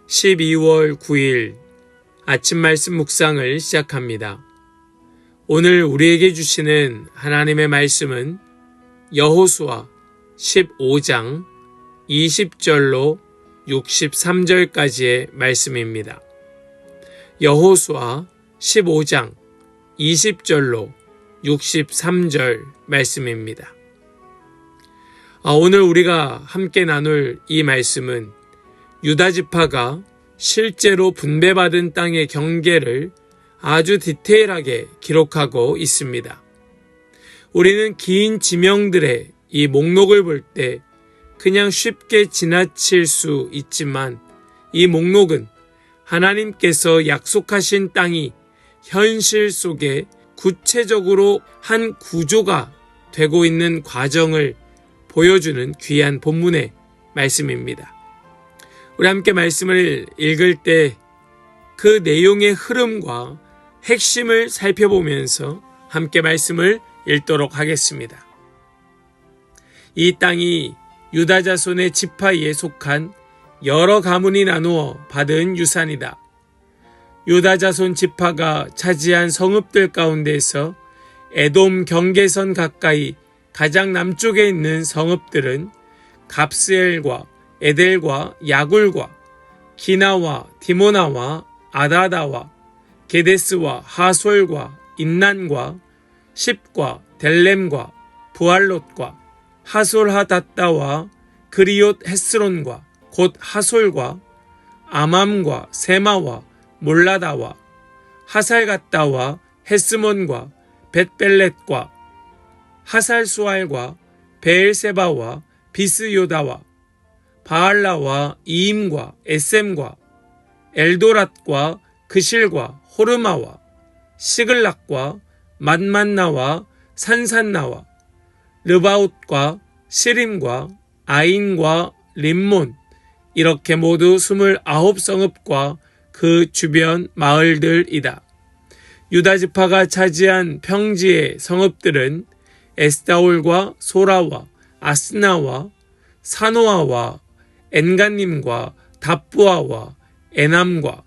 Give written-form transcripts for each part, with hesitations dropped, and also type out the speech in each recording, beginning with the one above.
12월 9일 아침 말씀 묵상을 시작합니다. 오늘 우리에게 주시는 하나님의 말씀은 여호수아 15장 20절로 63절까지의 말씀입니다. 여호수아 15장 20절로 63절 말씀입니다. 오늘 우리가 함께 나눌 이 말씀은 유다 지파가 실제로 분배받은 땅의 경계를 아주 디테일하게 기록하고 있습니다. 우리는 긴 지명들의 이 목록을 볼 때 그냥 쉽게 지나칠 수 있지만 이 목록은 하나님께서 약속하신 땅이 현실 속에 구체적으로 한 구조가 되고 있는 과정을 보여주는 귀한 본문의 말씀입니다. 우리 함께 말씀을 읽을 때 그 내용의 흐름과 핵심을 살펴보면서 함께 말씀을 읽도록 하겠습니다. 이 땅이 유다 자손의 지파에 속한 여러 가문이 나누어 받은 유산이다. 유다 자손 지파가 차지한 성읍들 가운데서 에돔 경계선 가까이 가장 남쪽에 있는 성읍들은 갑스엘과 에델과 야굴과 기나와 디모나와 아다다와 게데스와 하솔과 인난과 십과 델렘과 부알롯과 하솔하닷다와 그리옷 헤스론과 곧 하솔과 아맘과 세마와 몰라다와 하살갓다와 헤스몬과 벳벨렛과 하살수알과 베엘세바와 비스요다와 바알라와 이임과 에셈과 엘도랏과 그실과 호르마와 시글락과 만만나와 산산나와 르바웃과 시림과 아인과 림몬 이렇게 모두 29성읍과 그 주변 마을들이다. 유다 지파가 차지한 평지의 성읍들은 에스다올과 소라와 아스나와 사노아와 엔간님과 답부아와 에남과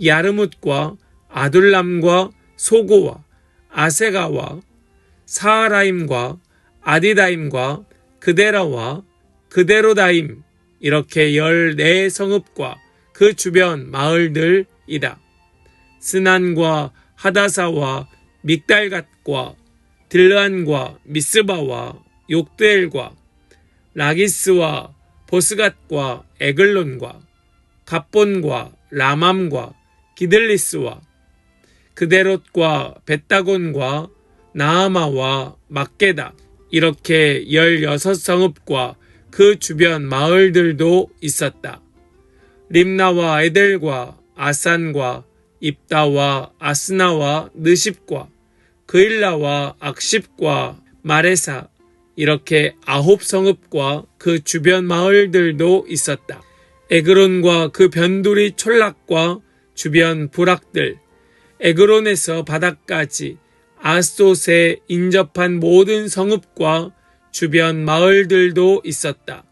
야르뭇과 아둘람과 소고와 아세가와 사하라임과 아디다임과 그데라와 그데로다임 이렇게 14성읍과 그 주변 마을들이다. 스난과 하다사와 믹달갓과 딜란과 미스바와 욕드엘과 라기스와 보스갓과 에글론과 갑본과 라맘과 기들리스와 그데롯과 벳다곤과 나아마와 막게다 이렇게 16성읍과 그 주변 마을들도 있었다. 림나와 에델과 아산과 입다와 아스나와 느십과 그일라와 악십과 마레사 이렇게 9성읍과 그 주변 마을들도 있었다. 에그론과 그 변두리 촌락과 주변 부락들, 에그론에서 바다까지 아스돗에 인접한 모든 성읍과 주변 마을들도 있었다.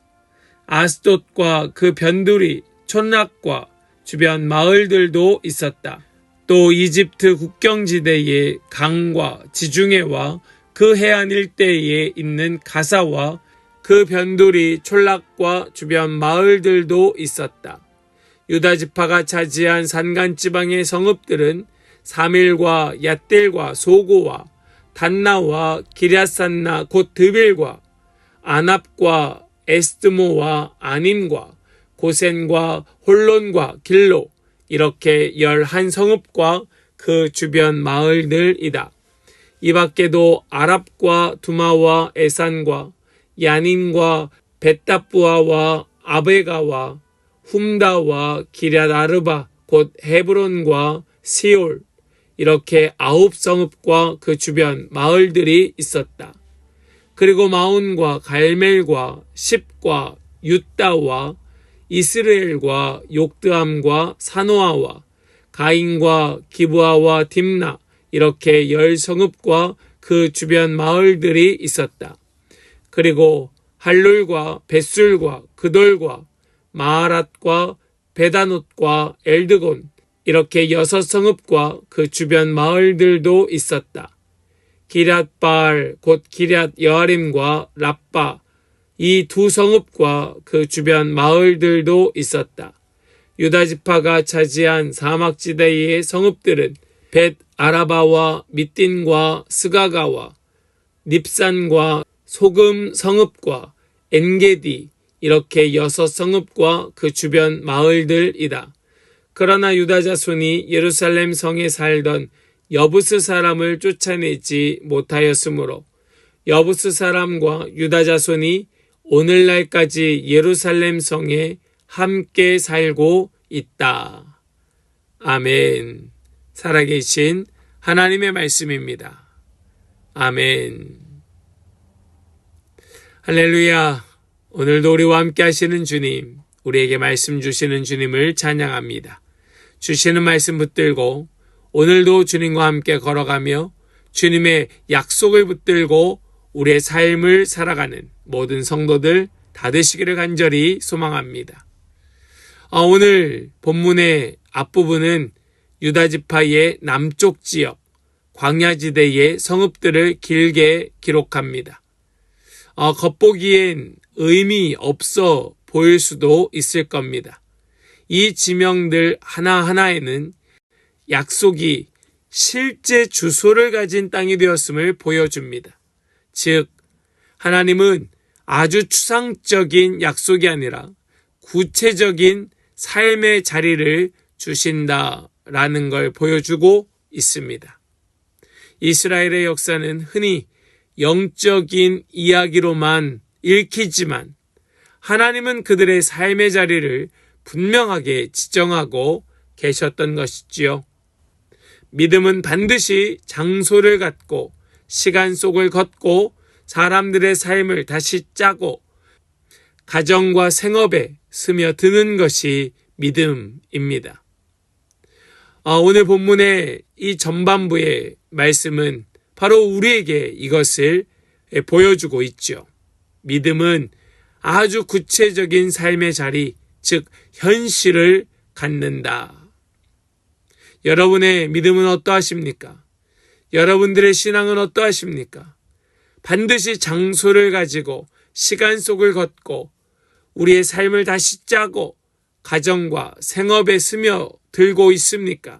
아스돗과 그 변두리 촌락과 주변 마을들도 있었다. 또 이집트 국경지대의 강과 지중해와 그 해안 일대에 있는 가사와 그 변두리 촌락과 주변 마을들도 있었다. 유다 지파가 차지한 산간지방의 성읍들은 사밀과 얏델과 소고와 단나와 기랴산나 곧 드빌과 아납과 에스드모와 아님과 고센과 홀론과 길로 이렇게 11성읍과 그 주변 마을들이다. 이 밖에도 아랍과 두마와 에산과 야닌과 벳다부아와 아베가와 훔다와 기랴아르바 곧 헤브론과 시올 이렇게 9성읍과 그 주변 마을들이 있었다. 그리고 마온과 갈멜과 십과 윳다와 이스라엘과 욕드암과 사노아와 가인과 기브아와 딥나 이렇게 10성읍과 그 주변 마을들이 있었다. 그리고 할룰과 벳술과 그돌과 마하랏과 베다노트과 엘드곤, 이렇게 6성읍과 그 주변 마을들도 있었다. 기럇바알 곧 기럇 여아림과 랍바, 이 2성읍과 그 주변 마을들도 있었다. 유다 지파가 차지한 사막지대의 성읍들은 벳 아라바와 밑딘과 스가가와 닙산과 소금 성읍과 엔게디, 이렇게 6성읍과 그 주변 마을들이다. 그러나 유다 자손이 예루살렘 성에 살던 여부스 사람을 쫓아내지 못하였으므로 여부스 사람과 유다 자손이 오늘날까지 예루살렘 성에 함께 살고 있다. 아멘. 살아계신 하나님의 말씀입니다. 아멘. 할렐루야. 오늘도 우리와 함께 하시는 주님, 우리에게 말씀 주시는 주님을 찬양합니다. 주시는 말씀 붙들고 오늘도 주님과 함께 걸어가며 주님의 약속을 붙들고 우리의 삶을 살아가는 모든 성도들 다 되시기를 간절히 소망합니다. 오늘 본문의 앞부분은 유다지파의 남쪽 지역 광야지대의 성읍들을 길게 기록합니다. 겉보기엔 의미 없어 보일 수도 있을 겁니다. 이 지명들 하나하나에는 약속이 실제 주소를 가진 땅이 되었음을 보여줍니다. 즉, 하나님은 아주 추상적인 약속이 아니라 구체적인 삶의 자리를 주신다라는 걸 보여주고 있습니다. 이스라엘의 역사는 흔히 영적인 이야기로만 읽히지만 하나님은 그들의 삶의 자리를 분명하게 지정하고 계셨던 것이지요. 믿음은 반드시 장소를 갖고 시간 속을 걷고 사람들의 삶을 다시 짜고 가정과 생업에 스며드는 것이 믿음입니다. 오늘 본문의 이 전반부의 말씀은 바로 우리에게 이것을 보여주고 있죠. 믿음은 아주 구체적인 삶의 자리, 즉 현실을 갖는다. 여러분의 믿음은 어떠하십니까? 여러분들의 신앙은 어떠하십니까? 반드시 장소를 가지고 시간 속을 걷고 우리의 삶을 다시 짜고 가정과 생업에 스며들고 있습니까?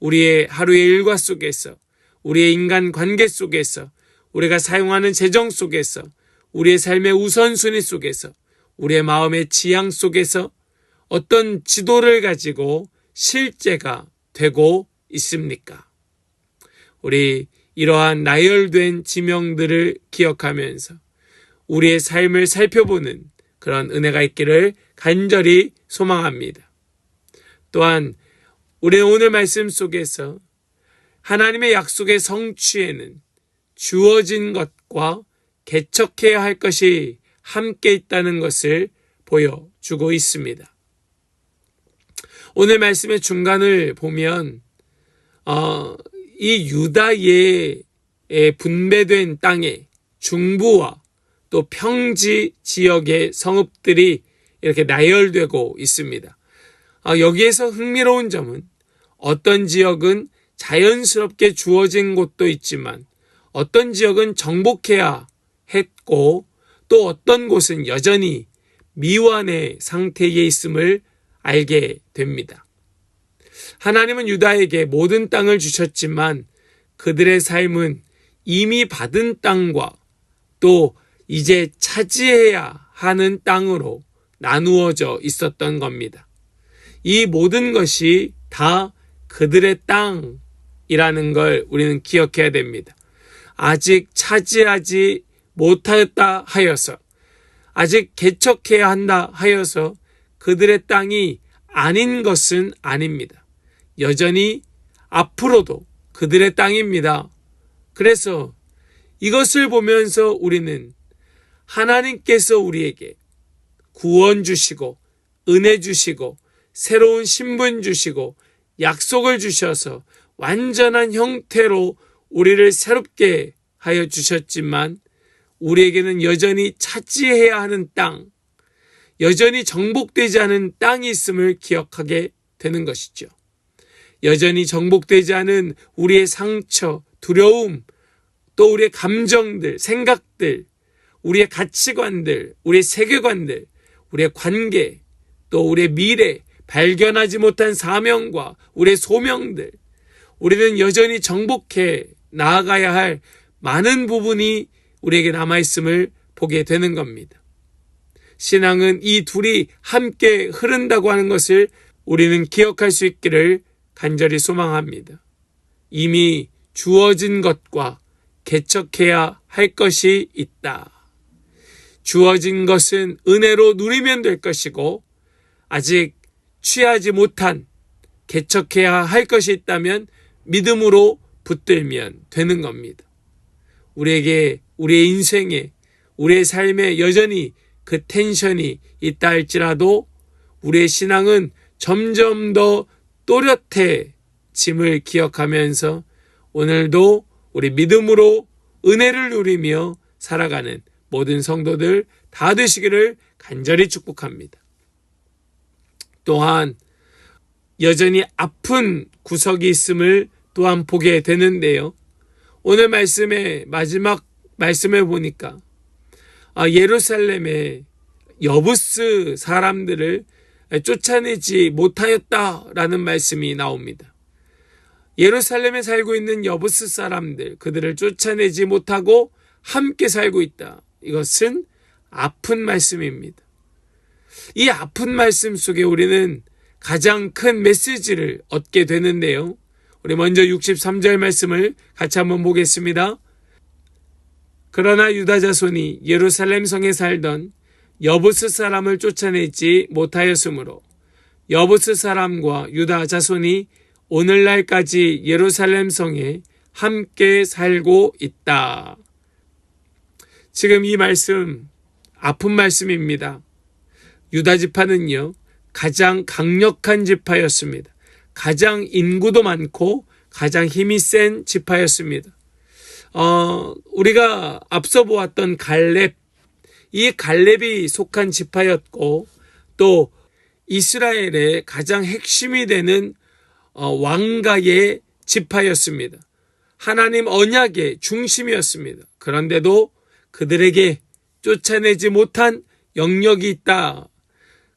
우리의 하루의 일과 속에서, 우리의 인간 관계 속에서, 우리가 사용하는 재정 속에서, 우리의 삶의 우선순위 속에서, 우리의 마음의 지향 속에서 어떤 지도를 가지고 실제가 되고 있습니까? 우리 이러한 나열된 지명들을 기억하면서 우리의 삶을 살펴보는 그런 은혜가 있기를 간절히 소망합니다. 또한 우리의 오늘 말씀 속에서 하나님의 약속의 성취에는 주어진 것과 개척해야 할 것이 함께 있다는 것을 보여주고 있습니다. 오늘 말씀의 중간을 보면 이 유다의 분배된 땅의 중부와 또 평지 지역의 성읍들이 이렇게 나열되고 있습니다. 여기에서 흥미로운 점은 어떤 지역은 자연스럽게 주어진 곳도 있지만 어떤 지역은 정복해야 했고 또 어떤 곳은 여전히 미완의 상태에 있음을 알게 됩니다. 하나님은 유다에게 모든 땅을 주셨지만 그들의 삶은 이미 받은 땅과 또 이제 차지해야 하는 땅으로 나누어져 있었던 겁니다. 이 모든 것이 다 그들의 땅이라는 걸 우리는 기억해야 됩니다. 아직 차지하지 못하였다 하여서, 아직 개척해야 한다 하여서 그들의 땅이 아닌 것은 아닙니다. 여전히 앞으로도 그들의 땅입니다. 그래서 이것을 보면서 우리는 하나님께서 우리에게 구원 주시고 은혜 주시고 새로운 신분 주시고 약속을 주셔서 완전한 형태로 우리를 새롭게 하여 주셨지만 우리에게는 여전히 차지해야 하는 땅, 여전히 정복되지 않은 땅이 있음을 기억하게 되는 것이죠. 여전히 정복되지 않은 우리의 상처, 두려움, 또 우리의 감정들, 생각들, 우리의 가치관들, 우리의 세계관들, 우리의 관계, 또 우리의 미래, 발견하지 못한 사명과 우리의 소명들, 우리는 여전히 정복해 나아가야 할 많은 부분이 우리에게 남아있음을 보게 되는 겁니다. 신앙은 이 둘이 함께 흐른다고 하는 것을 우리는 기억할 수 있기를 간절히 소망합니다. 이미 주어진 것과 개척해야 할 것이 있다. 주어진 것은 은혜로 누리면 될 것이고, 아직 취하지 못한 개척해야 할 것이 있다면 믿음으로 붙들면 되는 겁니다. 우리에게, 우리의 인생에, 우리의 삶에 여전히 그 텐션이 있다 할지라도 우리의 신앙은 점점 더 또렷해짐을 기억하면서 오늘도 우리 믿음으로 은혜를 누리며 살아가는 모든 성도들 다 되시기를 간절히 축복합니다. 또한 여전히 아픈 구석이 있음을 또한 보게 되는데요. 오늘 말씀의 마지막 말씀을 보니까 예루살렘의 여부스 사람들을 쫓아내지 못하였다라는 말씀이 나옵니다. 예루살렘에 살고 있는 여부스 사람들, 그들을 쫓아내지 못하고 함께 살고 있다. 이것은 아픈 말씀입니다. 이 아픈 말씀 속에 우리는 가장 큰 메시지를 얻게 되는데요. 우리 먼저 63절 말씀을 같이 한번 보겠습니다. 그러나 유다 자손이 예루살렘 성에 살던 여부스 사람을 쫓아내지 못하였으므로 여부스 사람과 유다 자손이 오늘날까지 예루살렘 성에 함께 살고 있다. 지금 이 말씀 아픈 말씀입니다. 유다 지파는요, 가장 강력한 지파였습니다. 가장 인구도 많고 가장 힘이 센 지파였습니다. 우리가 앞서 보았던 갈렙, 이 갈렙이 속한 지파였고, 또 이스라엘의 가장 핵심이 되는 왕가의 지파였습니다. 하나님 언약의 중심이었습니다. 그런데도 그들에게 쫓아내지 못한 영역이 있다.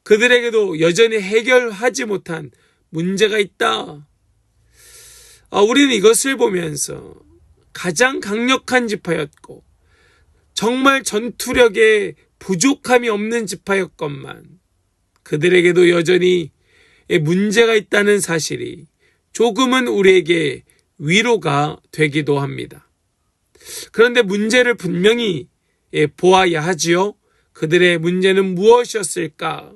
그들에게도 여전히 해결하지 못한 문제가 있다. 우리는 이것을 보면서 가장 강력한 지파였고 정말 전투력에 부족함이 없는 지파였건만 그들에게도 여전히 문제가 있다는 사실이 조금은 우리에게 위로가 되기도 합니다. 그런데 문제를 분명히 보아야 하지요. 그들의 문제는 무엇이었을까?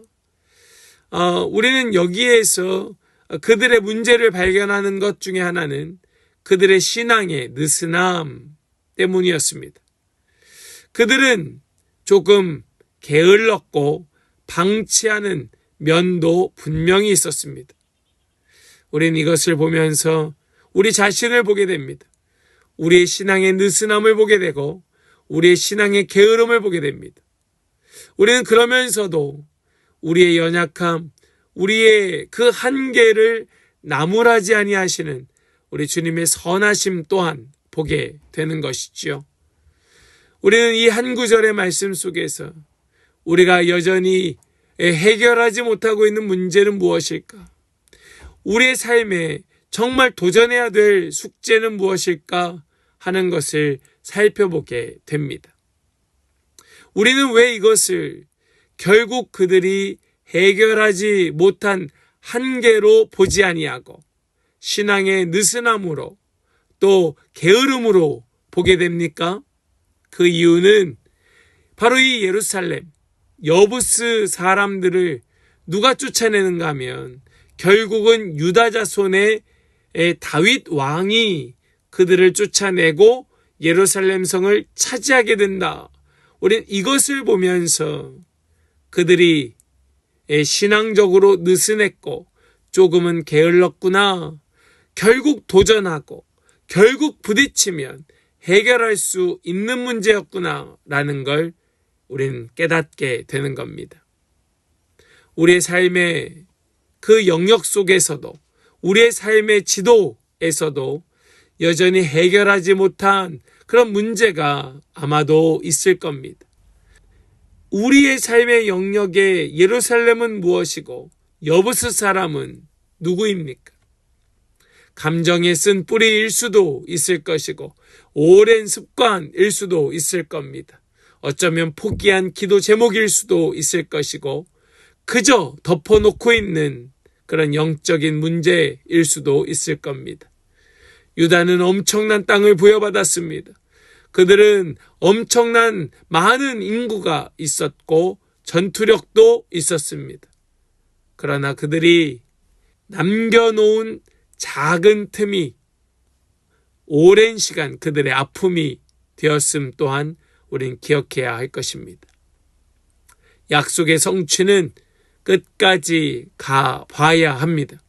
우리는 여기에서 그들의 문제를 발견하는 것 중에 하나는 그들의 신앙의 느슨함 때문이었습니다. 그들은 조금 게을렀고 방치하는 면도 분명히 있었습니다. 우리는 이것을 보면서 우리 자신을 보게 됩니다. 우리의 신앙의 느슨함을 보게 되고 우리의 신앙의 게으름을 보게 됩니다. 우리는 그러면서도 우리의 연약함, 우리의 그 한계를 나무라지 아니하시는 우리 주님의 선하심 또한 보게 되는 것이지요. 우리는 이 한 구절의 말씀 속에서 우리가 여전히 해결하지 못하고 있는 문제는 무엇일까? 우리의 삶에 정말 도전해야 될 숙제는 무엇일까 하는 것을 살펴보게 됩니다. 우리는 왜 이것을 결국 그들이 해결하지 못한 한계로 보지 아니하고 신앙의 느슨함으로 또 게으름으로 보게 됩니까? 그 이유는 바로 이 예루살렘 여부스 사람들을 누가 쫓아내는가 하면 결국은 유다 자손의 다윗 왕이 그들을 쫓아내고 예루살렘 성을 차지하게 된다. 우리는 이것을 보면서 그들이 신앙적으로 느슨했고 조금은 게을렀구나. 결국 도전하고 결국 부딪히면 해결할 수 있는 문제였구나 라는 걸 우리는 깨닫게 되는 겁니다. 우리의 삶의 그 영역 속에서도, 우리의 삶의 지도에서도 여전히 해결하지 못한 그런 문제가 아마도 있을 겁니다. 우리의 삶의 영역에 예루살렘은 무엇이고 여부스 사람은 누구입니까? 감정에 쓴 뿌리일 수도 있을 것이고 오랜 습관일 수도 있을 겁니다. 어쩌면 포기한 기도 제목일 수도 있을 것이고 그저 덮어놓고 있는 그런 영적인 문제일 수도 있을 겁니다. 유다는 엄청난 땅을 부여받았습니다. 그들은 엄청난 많은 인구가 있었고 전투력도 있었습니다. 그러나 그들이 남겨놓은 작은 틈이 오랜 시간 그들의 아픔이 되었음 또한 우린 기억해야 할 것입니다. 약속의 성취는 끝까지 가봐야 합니다.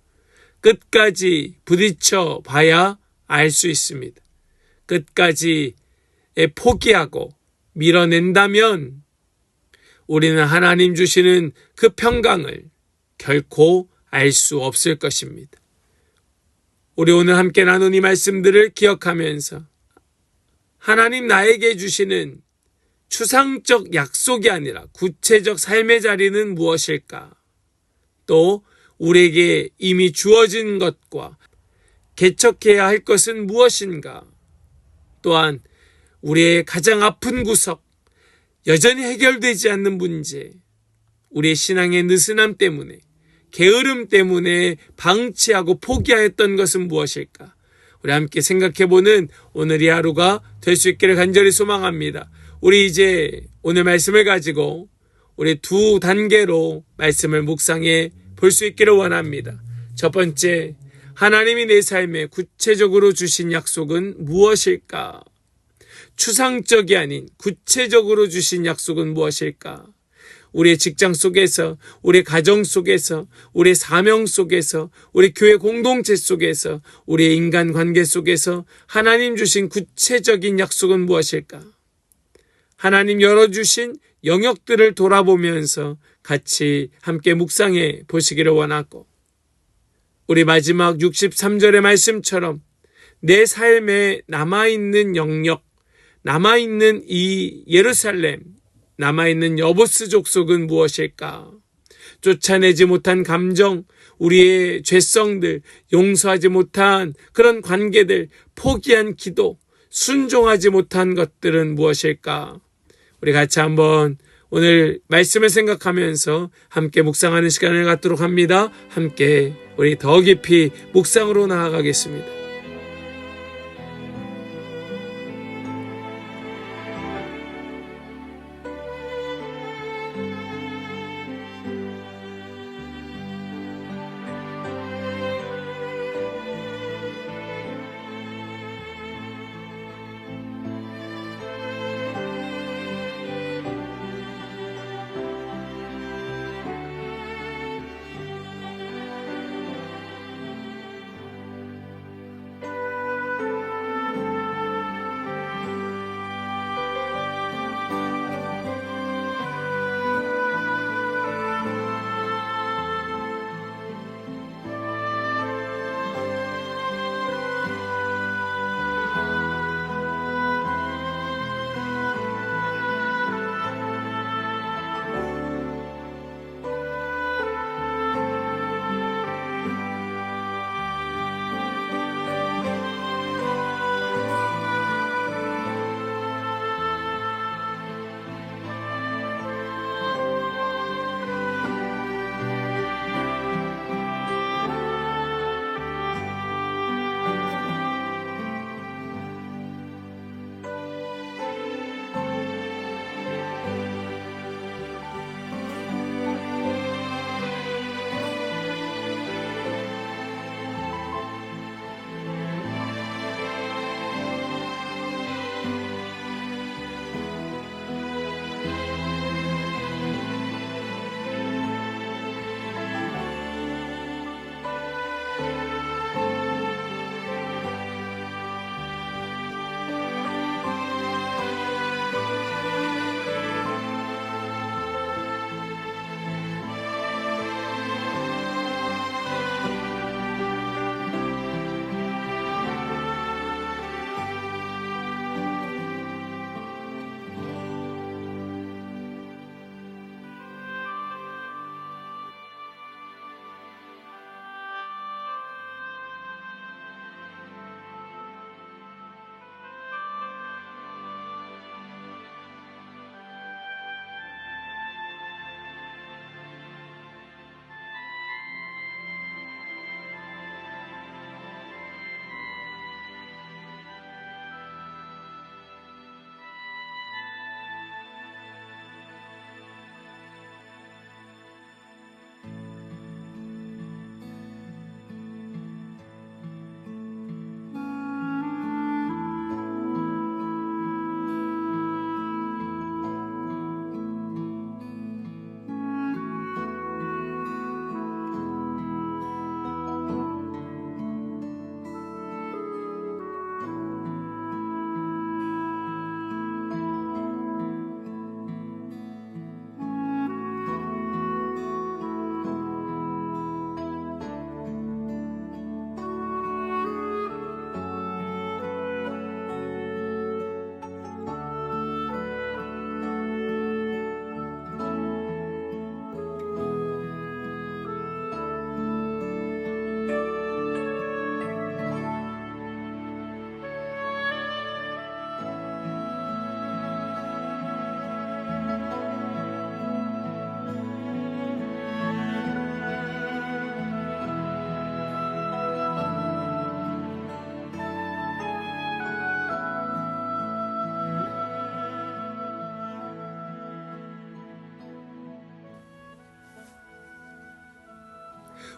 끝까지 부딪혀 봐야 알 수 있습니다. 끝까지 포기하고 밀어낸다면 우리는 하나님 주시는 그 평강을 결코 알 수 없을 것입니다. 우리 오늘 함께 나눈 이 말씀들을 기억하면서 하나님 나에게 주시는 추상적 약속이 아니라 구체적 삶의 자리는 무엇일까? 또 우리에게 이미 주어진 것과 개척해야 할 것은 무엇인가? 또한 우리의 가장 아픈 구석, 여전히 해결되지 않는 문제, 우리의 신앙의 느슨함 때문에, 게으름 때문에 방치하고 포기하였던 것은 무엇일까? 우리 함께 생각해보는 오늘 이 하루가 될 수 있기를 간절히 소망합니다. 우리 이제 오늘 말씀을 가지고 우리 두 단계로 말씀을 묵상해 볼 수 있기를 원합니다. 첫 번째, 하나님이 내 삶에 구체적으로 주신 약속은 무엇일까? 추상적이 아닌 구체적으로 주신 약속은 무엇일까? 우리의 직장 속에서, 우리 가정 속에서, 우리의 사명 속에서, 우리 교회 공동체 속에서, 우리의 인간관계 속에서 하나님 주신 구체적인 약속은 무엇일까? 하나님 열어주신 영역들을 돌아보면서 같이 함께 묵상해 보시기를 원하고, 우리 마지막 63절의 말씀처럼 내 삶에 남아있는 영역, 남아있는 이 예루살렘, 남아있는 여보스 족속은 무엇일까? 쫓아내지 못한 감정, 우리의 죄성들, 용서하지 못한 그런 관계들, 포기한 기도, 순종하지 못한 것들은 무엇일까? 우리 같이 한번 오늘 말씀을 생각하면서 함께 묵상하는 시간을 갖도록 합니다. 함께 우리 더 깊이 묵상으로 나아가겠습니다.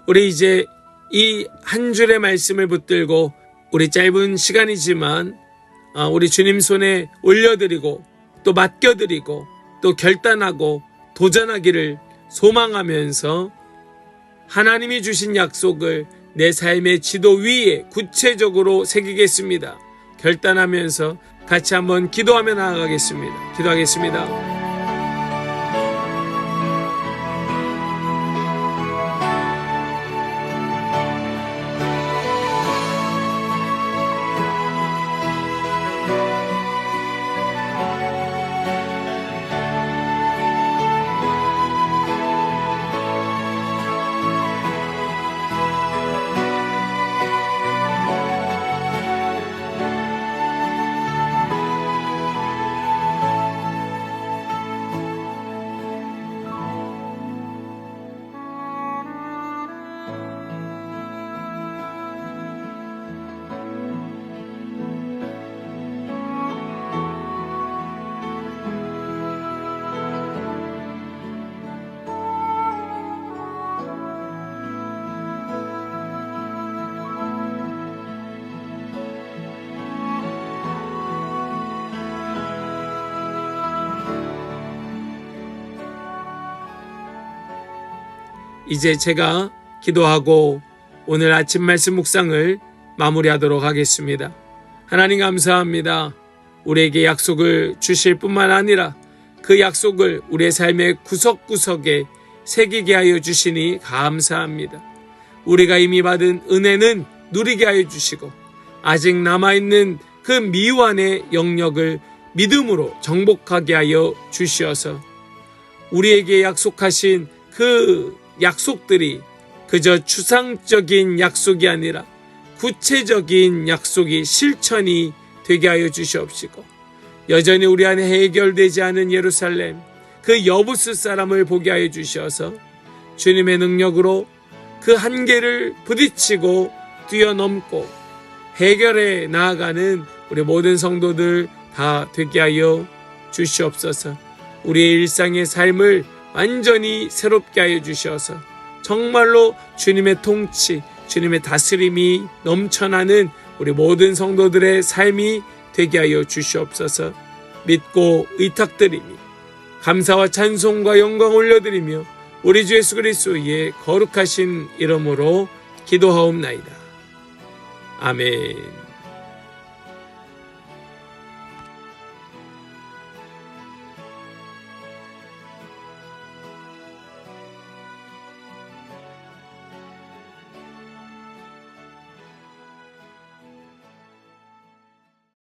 우리 이제 이 한 줄의 말씀을 붙들고 우리 짧은 시간이지만 우리 주님 손에 올려드리고 또 맡겨드리고 또 결단하고 도전하기를 소망하면서 하나님이 주신 약속을 내 삶의 지도 위에 구체적으로 새기겠습니다. 결단하면서 같이 한번 기도하며 나아가겠습니다. 기도하겠습니다. 이제 제가 기도하고 오늘 아침 말씀 묵상을 마무리하도록 하겠습니다. 하나님 감사합니다. 우리에게 약속을 주실 뿐만 아니라 그 약속을 우리의 삶의 구석구석에 새기게 하여 주시니 감사합니다. 우리가 이미 받은 은혜는 누리게 하여 주시고 아직 남아있는 그 미완의 영역을 믿음으로 정복하게 하여 주시어서 우리에게 약속하신 그 약속들이 그저 추상적인 약속이 아니라 구체적인 약속이 실천이 되게 하여 주시옵시고 여전히 우리 안에 해결되지 않은 예루살렘 그 여부스 사람을 보게 하여 주셔서 주님의 능력으로 그 한계를 부딪히고 뛰어넘고 해결해 나아가는 우리 모든 성도들 다 되게 하여 주시옵소서. 우리의 일상의 삶을 완전히 새롭게 하여 주셔서 정말로 주님의 통치, 주님의 다스림이 넘쳐나는 우리 모든 성도들의 삶이 되게 하여 주시옵소서. 믿고 의탁드리며 감사와 찬송과 영광 올려드리며 우리 주 예수 그리스도의 거룩하신 이름으로 기도하옵나이다. 아멘.